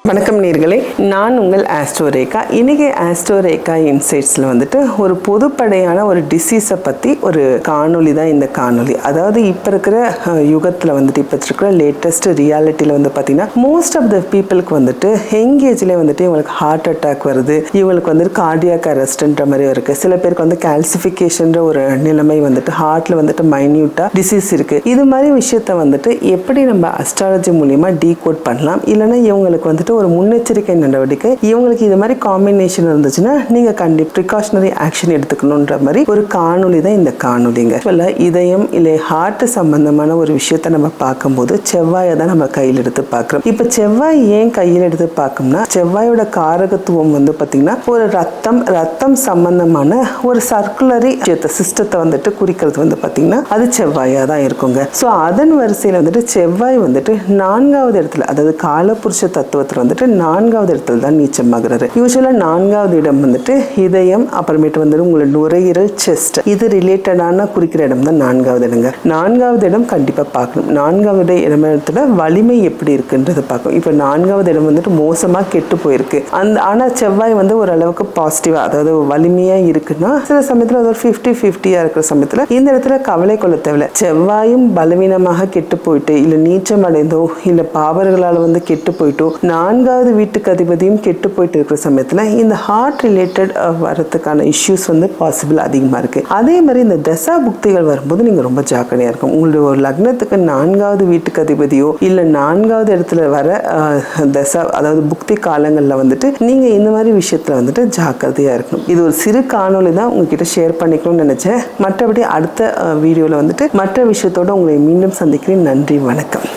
வணக்கம் நேயர்களே, நான் உங்கள் ஆஸ்ட்ரோரேகா. இன்றைக்கி ஆஸ்ட்ரோரேகா இன்சைட்ஸில் வந்துட்டு ஒரு பொதுப்படையான ஒரு டிசீஸை பற்றி ஒரு காணொலி தான் இந்த காணொலி. அதாவது இப்போ இருக்கிற யுகத்தில் வந்துட்டு இப்போ இருக்கிற லேட்டஸ்ட் ரியாலிட்டியில் வந்து பார்த்திங்கன்னா மோஸ்ட் ஆஃப் த பீப்புளுக்கு வந்துட்டு யங் ஏஜ்லேயே வந்துட்டு இவங்களுக்கு ஹார்ட் அட்டாக் வருது, இவங்களுக்கு வந்துட்டு கார்டியாக் அரெஸ்ட்ன்ற மாதிரி இருக்குது. சில பேருக்கு வந்து கால்சிஃபிகேஷன்ற ஒரு நிலைமை வந்துட்டு ஹார்ட்டில் வந்துட்டு மைன்யூட்டாக டிசீஸ் இருக்குது. இது மாதிரி விஷயத்த வந்துட்டு எப்படி நம்ம அஸ்ட்ராலஜி மூலிமா டீகோட் பண்ணலாம், இல்லைன்னா இவங்களுக்கு வந்துட்டு ஒரு முன்னெச்சரிக்கை நடவடிக்கை, இவங்களுக்கு இது மாதிரி காம்பினேஷன் இருந்துச்சுன்னா நீங்க கண்டிப்பாக ப்ரிகாஷனரி ஆக்ஷன் எடுத்துக்கணுன்ற மாதிரி ஒரு காணொலி தான் இந்த காணொலிங்க. இதயம் இல்லை ஹார்ட் சம்பந்தமான ஒரு விஷயத்த நம்ம பார்க்கும்போது செவ்வாயை தான் நம்ம கையில் எடுத்து பார்க்குறோம். இப்போ செவ்வாய் ஏன் கையில் எடுத்து பார்க்கணும்னா, செவ்வாயோட காரகத்துவம் வந்து பார்த்தீங்கன்னா ஒரு ரத்தம் சம்பந்தமான ஒரு சர்க்குலரி சிஸ்டத்தை வந்துட்டு குறிக்கிறது வந்து பார்த்தீங்கன்னா அது செவ்வாயா தான் இருக்குங்க. ஸோ அதன் வரிசையில் வந்துட்டு செவ்வாய் வந்துட்டு 4வது இடத்துல, அதாவது காலபுருஷ தத்துவத்தில் வந்துட்டு 4வது இடத்துல தான் நீச்சமாகிறாரு. யூஸ்வலா 4வது இடம் வந்துட்டு இதயம், அப்புறமேட்டு வந்துட்டு உங்களோட நுரையீரல், செஸ்ட், இது ரிலேட்டடான குறிக்கிற இடம் தான் 4வது இடங்க. 4வது இடம் கண்டிப்பா பார்க்கணும். 4வது இடத்துல வலிமை எப்படி இருக்குன்றது பார்க்கணும். இப்போ 4வது இடம் வந்துட்டு மோசமா கெட்டு போயிருக்கு, ஆனா செவ்வாய் வந்து ஓரளவுக்கு பாசிட்டிவா, அதாவது வலிமையா இருக்குன்னா சில சமயத்துல அது ஒரு 50-50 இருக்கிற சமயத்துல இந்த இடத்துல கவலை கொள்ள தேவையில்லை. செவ்வாயும் பலவீனமாக கெட்டு போயிட்டு இல்ல நீச்சம் அடைந்தோ இல்ல பாவர்களால் வந்து கெட்டு போயிட்டோ 4வது வீட்டுக்கு அதிபதியும் கெட்டு போயிட்டு இருக்கிற சமயத்துல இந்த ஹார்ட் ரிலேட்டட் வரதுக்கான இஷ்யூஸ் வந்து பாசிபிள் அதிகமா இருக்கு. அதே மாதிரி இந்த தசா புக்திகள் வரும்போது நீங்க ரொம்ப ஜாக்கிரதையா இருக்கும். உங்களுடைய ஒரு லக்னத்துக்கு 4வது வீட்டுக்கு அதிபதியோ இல்ல 4வது இடத்துல வர தசா, அதாவது புக்தி காலங்கள்ல வந்துட்டு நீங்க இந்த மாதிரி விஷயத்துல வந்துட்டு ஜாக்கிரதையா இருக்கணும். இது ஒரு சிறு காணொலி தான் உங்ககிட்ட ஷேர் பண்ணிக்கணும்னு நினைச்சேன். மற்றபடி அடுத்த வீடியோல வந்துட்டு மற்ற விஷயத்தோட உங்களை மீண்டும் சந்திக்கிறேன். நன்றி, வணக்கம்.